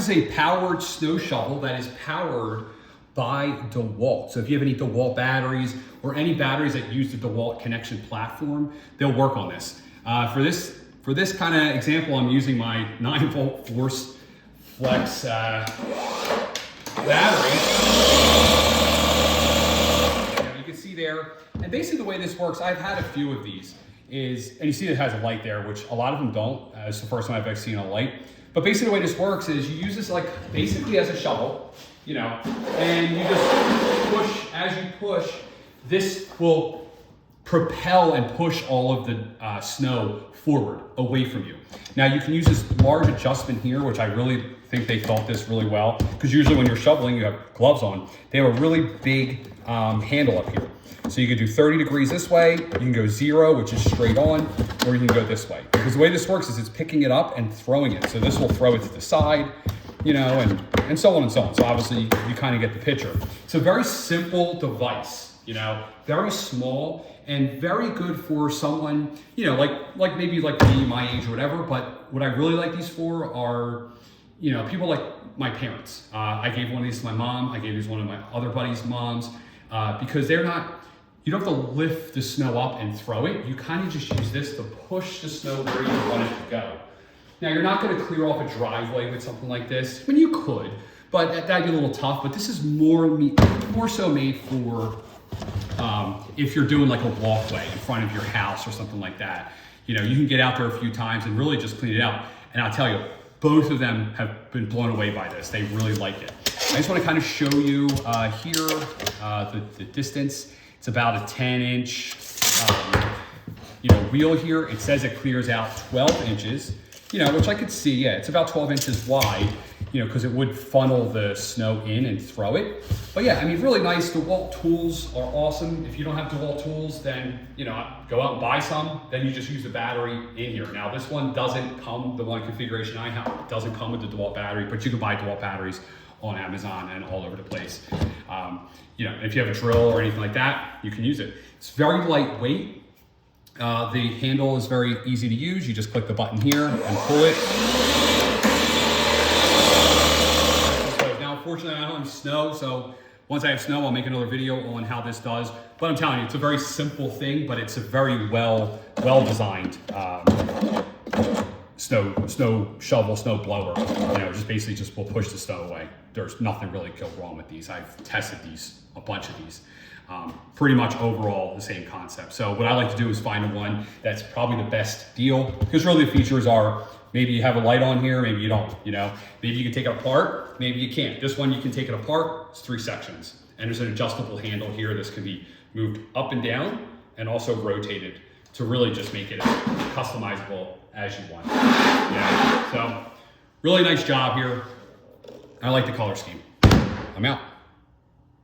This is a powered snow shovel that is powered by Dewalt. So if you have any Dewalt batteries or any batteries that use the Dewalt connection platform, they'll work on this. For this kind of example, I'm using my 9-volt Force Flex battery. You can see there, and basically the way this works, I've had a few of these, and you see it has a light there, which a lot of them don't. It's the first time I've ever seen a light. But basically the way this works is you use this like basically as a shovel, and you just push. As you push, this will propel and push all of the snow forward, away from you. Now you can use this large adjustment here, which I really think they thought this really well, because usually when you're shoveling, you have gloves on. They have a really big handle up here. So you can do 30 degrees this way, you can go 0, which is straight on, or you can go this way. Because the way this works is it's picking it up and throwing it. So this will throw it to the side, and so on and so on. So obviously you kind of get the picture. It's a very simple device, very small and very good for someone, like maybe like me, my age or whatever. But what I really like these for are, people like my parents. I gave one of these to my mom. I gave these to one of my other buddies' moms, because they're not, you don't have to lift the snow up and throw it. You kind of just use this to push the snow where you want it to go. Now, you're not going to clear off a driveway with something like this. I mean, you could, but that'd be a little tough. But this is more so made for if you're doing like a walkway in front of your house or something like that. You can get out there a few times and really just clean it out. And I'll tell you, both of them have been blown away by this. They really like it. I just want to kind of show you here the distance. It's about a 10-inch wheel here. It says it clears out 12 inches, which I could see. Yeah, it's about 12 inches wide, because it would funnel the snow in and throw it. But yeah, I mean, really nice. DeWalt tools are awesome. If you don't have DeWalt tools, then, go out and buy some. Then you just use the battery in here. Now, this one doesn't come, the one configuration I have, doesn't come with the DeWalt battery, but you can buy DeWalt batteries on Amazon and all over the place. If you have a drill or anything like that, you can use it. It's very lightweight. The handle is very easy to use. You just click the button here and pull it. Now, unfortunately, I don't have snow, so once I have snow, I'll make another video on how this does. But I'm telling you, it's a very simple thing, but it's a very well-designed snow shovel, snow blower. Just basically will push the snow away. There's nothing really go wrong with these. I've tested these, a bunch of these. Pretty much overall the same concept. So what I like to do is find the one that's probably the best deal, because really the features are, maybe you have a light on here, maybe you don't, maybe you can take it apart, maybe you can't. This one, you can take it apart, it's 3 sections. And there's an adjustable handle here. This can be moved up and down and also rotated to really just make it as customizable as you want. So really nice job here. I like the color scheme. I'm out.